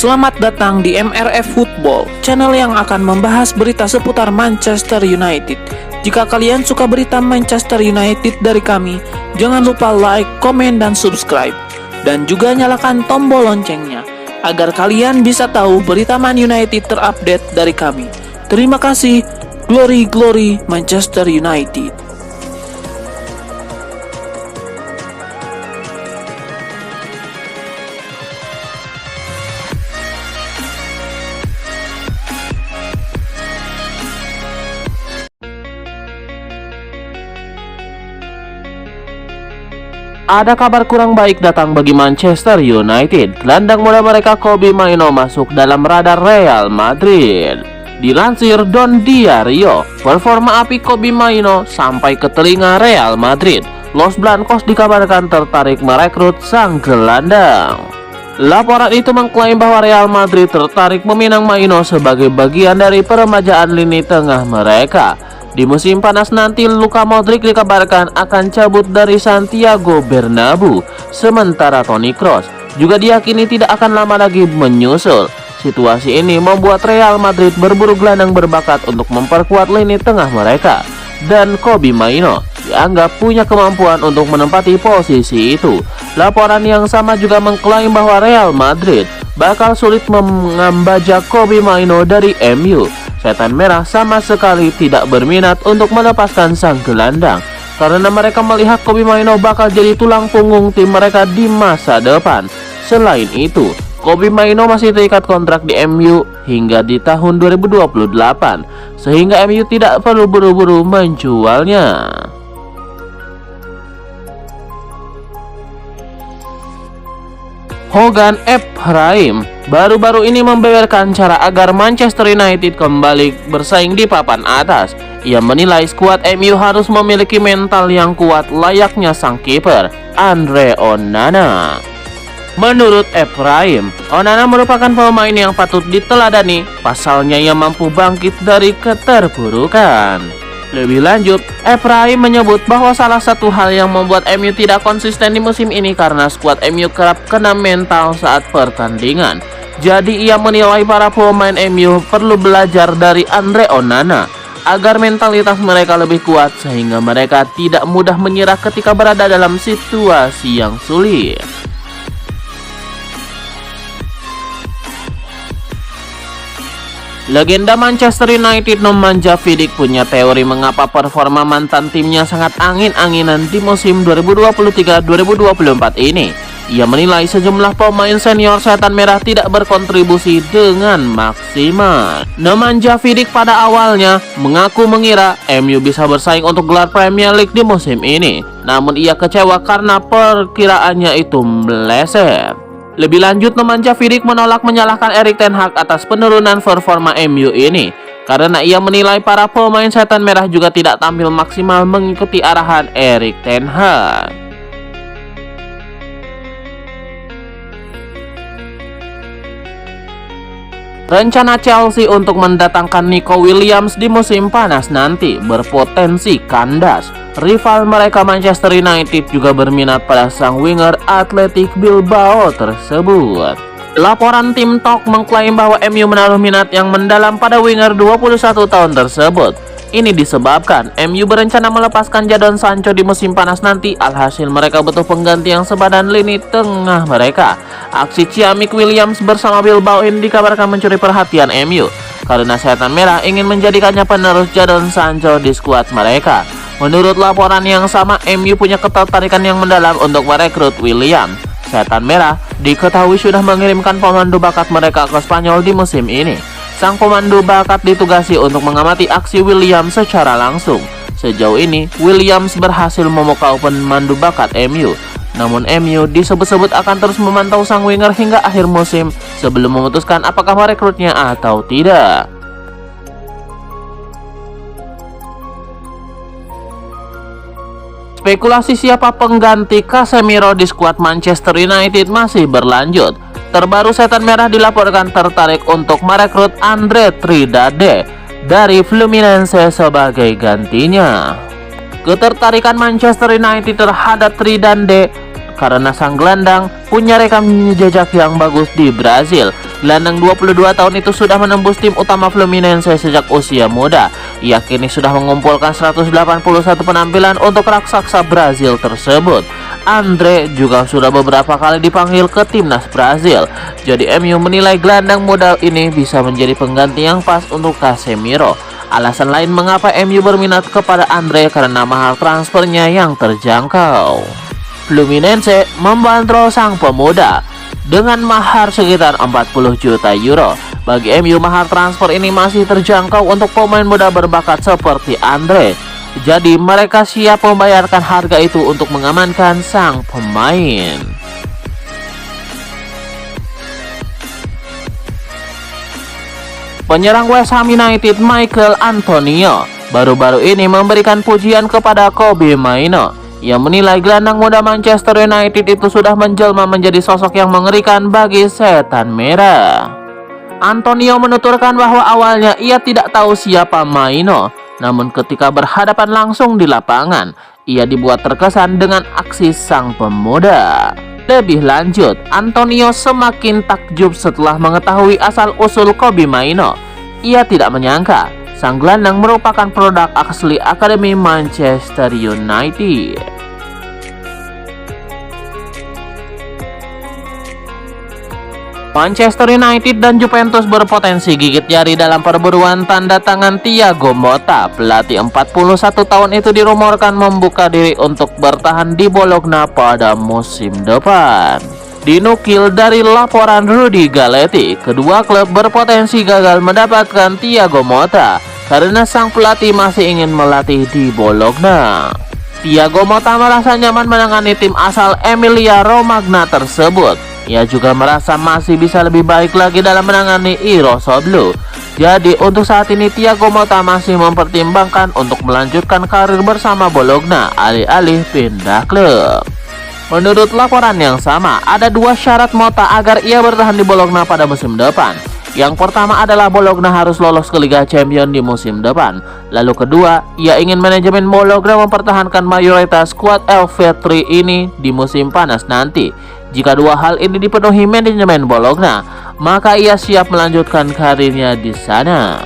Selamat datang di MRF Football, channel yang akan membahas berita seputar Manchester United. Jika kalian suka berita Manchester United dari kami, jangan lupa like, komen, dan subscribe. Dan juga nyalakan tombol loncengnya, agar kalian bisa tahu berita Man United terupdate dari kami. Terima kasih, Glory Glory Manchester United. Ada kabar kurang baik datang bagi Manchester United. Gelandang muda mereka Kobbie Mainoo masuk dalam radar Real Madrid. Dilansir Don Diario, performa api Kobbie Mainoo sampai ke telinga Real Madrid. Los Blancos dikabarkan tertarik merekrut sang gelandang. Laporan itu mengklaim bahwa Real Madrid tertarik meminang Mainoo sebagai bagian dari peremajaan lini tengah mereka. Di musim panas nanti, Luka Modric dikabarkan akan cabut dari Santiago Bernabeu, sementara Toni Kroos juga diyakini tidak akan lama lagi menyusul. Situasi ini membuat Real Madrid berburu gelandang berbakat untuk memperkuat lini tengah mereka, dan Kobbie Mainoo dianggap punya kemampuan untuk menempati posisi itu. Laporan yang sama juga mengklaim bahwa Real Madrid bakal sulit mengambajak Kobbie Mainoo dari MU. Setan Merah sama sekali tidak berminat untuk melepaskan sang gelandang, karena mereka melihat Kobbie Mainoo bakal jadi tulang punggung tim mereka di masa depan. Selain itu, Kobbie Mainoo masih terikat kontrak di MU hingga di tahun 2028, sehingga MU tidak perlu buru-buru menjualnya. Hogan Ephraim baru-baru ini membeberkan cara agar Manchester United kembali bersaing di papan atas. Ia menilai skuad MU harus memiliki mental yang kuat layaknya sang kiper Andre Onana. Menurut Ephraim, Onana merupakan pemain yang patut diteladani, pasalnya ia mampu bangkit dari keterpurukan. Lebih lanjut, Ephraim menyebut bahwa salah satu hal yang membuat MU tidak konsisten di musim ini karena skuad MU kerap kena mental saat pertandingan. Jadi ia menilai para pemain MU perlu belajar dari Andre Onana agar mentalitas mereka lebih kuat sehingga mereka tidak mudah menyerah ketika berada dalam situasi yang sulit. Legenda Manchester United Nemanja Vidic punya teori mengapa performa mantan timnya sangat angin-anginan di musim 2023-2024 ini. Ia menilai sejumlah pemain senior Setan Merah tidak berkontribusi dengan maksimal. Nemanja Vidic pada awalnya mengaku mengira MU bisa bersaing untuk gelar Premier League di musim ini, namun ia kecewa karena perkiraannya itu meleset. Lebih lanjut, Nemanja Vidic menolak menyalahkan Erik ten Hag atas penurunan performa MU ini, karena ia menilai para pemain Setan Merah juga tidak tampil maksimal mengikuti arahan Erik ten Hag. Rencana Chelsea untuk mendatangkan Nico Williams di musim panas nanti berpotensi kandas. Rival mereka Manchester United juga berminat pada sang winger Athletic Bilbao tersebut. Laporan tim Talk mengklaim bahwa MU menaruh minat yang mendalam pada winger 21 tahun tersebut. Ini disebabkan MU berencana melepaskan Jadon Sancho di musim panas nanti, alhasil mereka butuh pengganti yang sebadan lini tengah mereka. Aksi ciamik Williams bersama Bilbao ini dikabarkan mencuri perhatian MU, karena Setan Merah ingin menjadikannya penerus Jadon Sancho di skuad mereka. Menurut laporan yang sama, MU punya ketertarikan yang mendalam untuk merekrut William. Setan Merah diketahui sudah mengirimkan pemandu bakat mereka ke Spanyol di musim ini. Sang pemandu bakat ditugasi untuk mengamati aksi William secara langsung. Sejauh ini, Williams berhasil memukau pemandu bakat MU. Namun MU disebut-sebut akan terus memantau sang winger hingga akhir musim sebelum memutuskan apakah merekrutnya atau tidak. Spekulasi siapa pengganti Casemiro di skuad Manchester United masih berlanjut. Terbaru Setan Merah dilaporkan tertarik untuk merekrut Andre Tridade dari Fluminense sebagai gantinya. Ketertarikan Manchester United terhadap Tridade karena sang gelandang punya rekam jejak yang bagus di Brazil. Gelandang 22 tahun itu sudah menembus tim utama Fluminense sejak usia muda. Ia kini sudah mengumpulkan 181 penampilan untuk raksasa Brazil tersebut. Andre juga sudah beberapa kali dipanggil ke timnas Brazil. Jadi MU menilai gelandang muda ini bisa menjadi pengganti yang pas untuk Casemiro. Alasan lain mengapa MU berminat kepada Andre karena mahar transfernya yang terjangkau. Fluminense membandrol sang pemuda dengan mahar sekitar 40 juta euro. Bagi MU mahar transfer ini masih terjangkau untuk pemain muda berbakat seperti Andre. Jadi mereka siap membayarkan harga itu untuk mengamankan sang pemain. Penyerang West Ham United Michael Antonio baru-baru ini memberikan pujian kepada Kobbie Mainoo. Ia menilai gelandang muda Manchester United itu sudah menjelma menjadi sosok yang mengerikan bagi setan merah. Antonio menuturkan bahwa awalnya ia tidak tahu siapa Mainoo, namun ketika berhadapan langsung di lapangan, ia dibuat terkesan dengan aksi sang pemuda. Lebih lanjut, Antonio semakin takjub setelah mengetahui asal-usul Kobbie Mainoo. Ia tidak menyangka sang gelandang merupakan produk asli Akademi Manchester United. Manchester United dan Juventus berpotensi gigit jari dalam perburuan tanda tangan Thiago Motta. Pelatih 41 tahun itu dirumorkan membuka diri untuk bertahan di Bologna pada musim depan. Dinukil dari laporan Rudy Galetti, kedua klub berpotensi gagal mendapatkan Thiago Motta karena sang pelatih masih ingin melatih di Bologna. Thiago Motta merasa nyaman menangani tim asal Emilia Romagna tersebut. Ia juga merasa masih bisa lebih baik lagi dalam menangani Irosoblu. Jadi untuk saat ini Thiago Motta masih mempertimbangkan untuk melanjutkan karir bersama Bologna alih-alih pindah klub. Menurut laporan yang sama, ada dua syarat Motta agar ia bertahan di Bologna pada musim depan. Yang pertama adalah Bologna harus lolos ke Liga Champions di musim depan. Lalu kedua, ia ingin manajemen Bologna mempertahankan mayoritas skuad LV3 ini di musim panas nanti. Jika dua hal ini dipenuhi manajemen Bologna, maka ia siap melanjutkan karirnya di sana.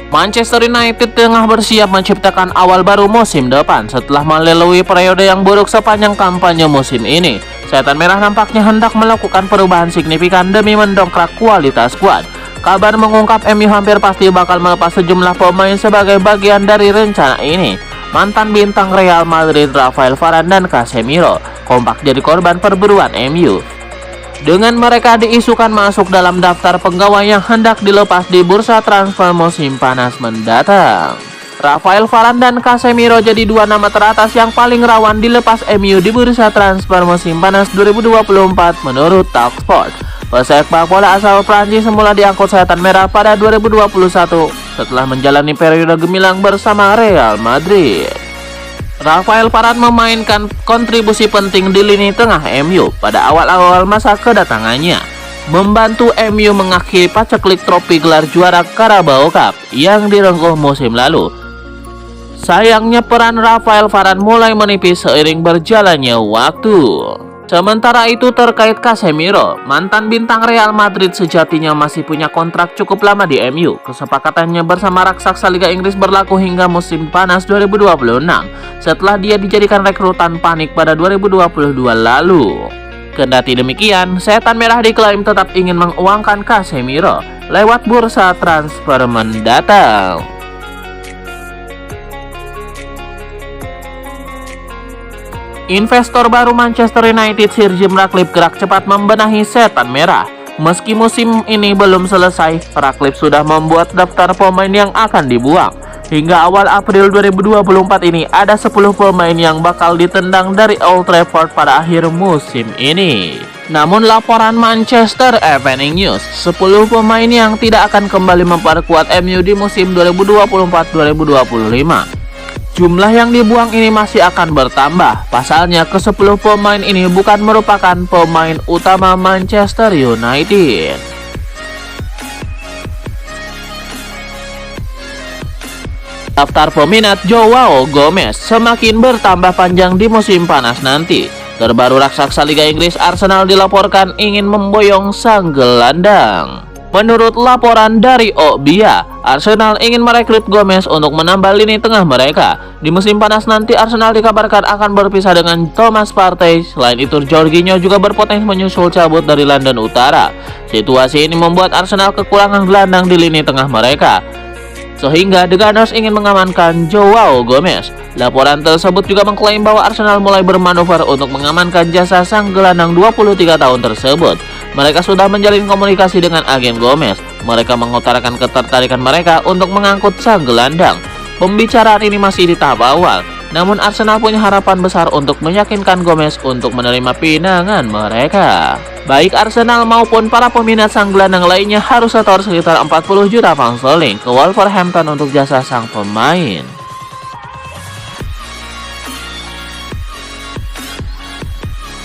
Manchester United tengah bersiap menciptakan awal baru musim depan setelah melalui periode yang buruk sepanjang kampanye musim ini. Setan Merah nampaknya hendak melakukan perubahan signifikan demi mendongkrak kualitas skuad. Kabar mengungkap MU hampir pasti bakal melepas sejumlah pemain sebagai bagian dari rencana ini. Mantan bintang Real Madrid Rafael Varane dan Casemiro kompak jadi korban perburuan MU. Dengan mereka diisukan masuk dalam daftar pegawai yang hendak dilepas di bursa transfer musim panas mendatang. Rafael Varane dan Casemiro jadi dua nama teratas yang paling rawan dilepas MU di bursa transfer musim panas 2024 menurut Talksport. Pesepak bola asal Prancis semula diangkut Setan Merah pada 2021 setelah menjalani periode gemilang bersama Real Madrid. Rafael Varane memainkan kontribusi penting di lini tengah MU pada awal-awal masa kedatangannya, membantu MU mengakhiri paceklik trofi gelar juara Carabao Cup yang direngkuh musim lalu. Sayangnya peran Rafael Varane mulai menipis seiring berjalannya waktu. Sementara itu terkait Casemiro, mantan bintang Real Madrid sejatinya masih punya kontrak cukup lama di MU. Kesepakatannya bersama raksasa Liga Inggris berlaku hingga musim panas 2026 setelah dia dijadikan rekrutan panik pada 2022 lalu. Kendati demikian, Setan Merah diklaim tetap ingin menguangkan Casemiro lewat bursa transfer mendatang. Investor baru Manchester United Sir Jim Ratcliffe gerak cepat membenahi Setan Merah. Meski musim ini belum selesai, Ratcliffe sudah membuat daftar pemain yang akan dibuang. Hingga awal April 2024 ini ada 10 pemain yang bakal ditendang dari Old Trafford pada akhir musim ini. Namun laporan Manchester Evening News, 10 pemain yang tidak akan kembali memperkuat MU di musim 2024-2025. Jumlah yang dibuang ini masih akan bertambah. Pasalnya ke-10 pemain ini bukan merupakan pemain utama Manchester United. Daftar peminat Joao Gomez semakin bertambah panjang di musim panas nanti. Terbaru raksasa Liga Inggris Arsenal dilaporkan ingin memboyong sang gelandang. Menurut laporan dari Obia, Arsenal ingin merekrut Gomez untuk menambah lini tengah mereka. Di musim panas nanti Arsenal dikabarkan akan berpisah dengan Thomas Partey. Selain itu Jorginho juga berpotensi menyusul cabut dari London Utara. Situasi ini membuat Arsenal kekurangan gelandang di lini tengah mereka, sehingga The Gunners ingin mengamankan Joao Gomez. Laporan tersebut juga mengklaim bahwa Arsenal mulai bermanuver untuk mengamankan jasa sang gelandang 23 tahun tersebut. Mereka sudah menjalin komunikasi dengan agen Gomez. Mereka mengutarakan ketertarikan mereka untuk mengangkut sang gelandang. Pembicaraan ini masih di tahap awal, namun Arsenal punya harapan besar untuk meyakinkan Gomez untuk menerima pinangan mereka. Baik Arsenal maupun para peminat sang gelandang lainnya harus setor sekitar 40 juta pound sterling ke Wolverhampton untuk jasa sang pemain.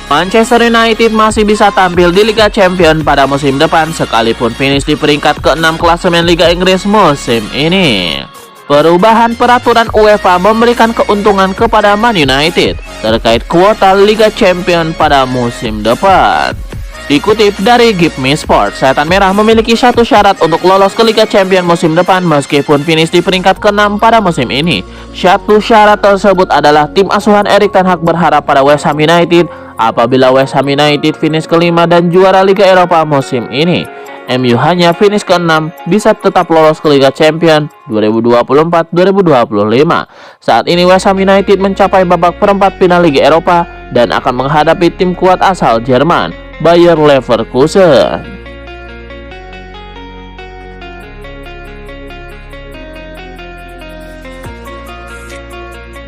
Manchester United masih bisa tampil di Liga Champions pada musim depan sekalipun finish di peringkat ke-6 klasemen Liga Inggris musim ini. Perubahan peraturan UEFA memberikan keuntungan kepada Man United terkait kuota Liga Champions pada musim depan. Dikutip dari Give Me Sport, Setan Merah memiliki satu syarat untuk lolos ke Liga Champions musim depan meskipun finish di peringkat ke-6 pada musim ini. Satu syarat tersebut adalah tim asuhan Erik ten Hag berharap pada West Ham United. Apabila West Ham United finish ke-5 dan juara Liga Eropa musim ini, MU hanya finish ke-6 bisa tetap lolos ke Liga Champions 2024-2025. Saat ini West Ham United mencapai babak perempat final Liga Eropa dan akan menghadapi tim kuat asal Jerman, Bayer Leverkusen.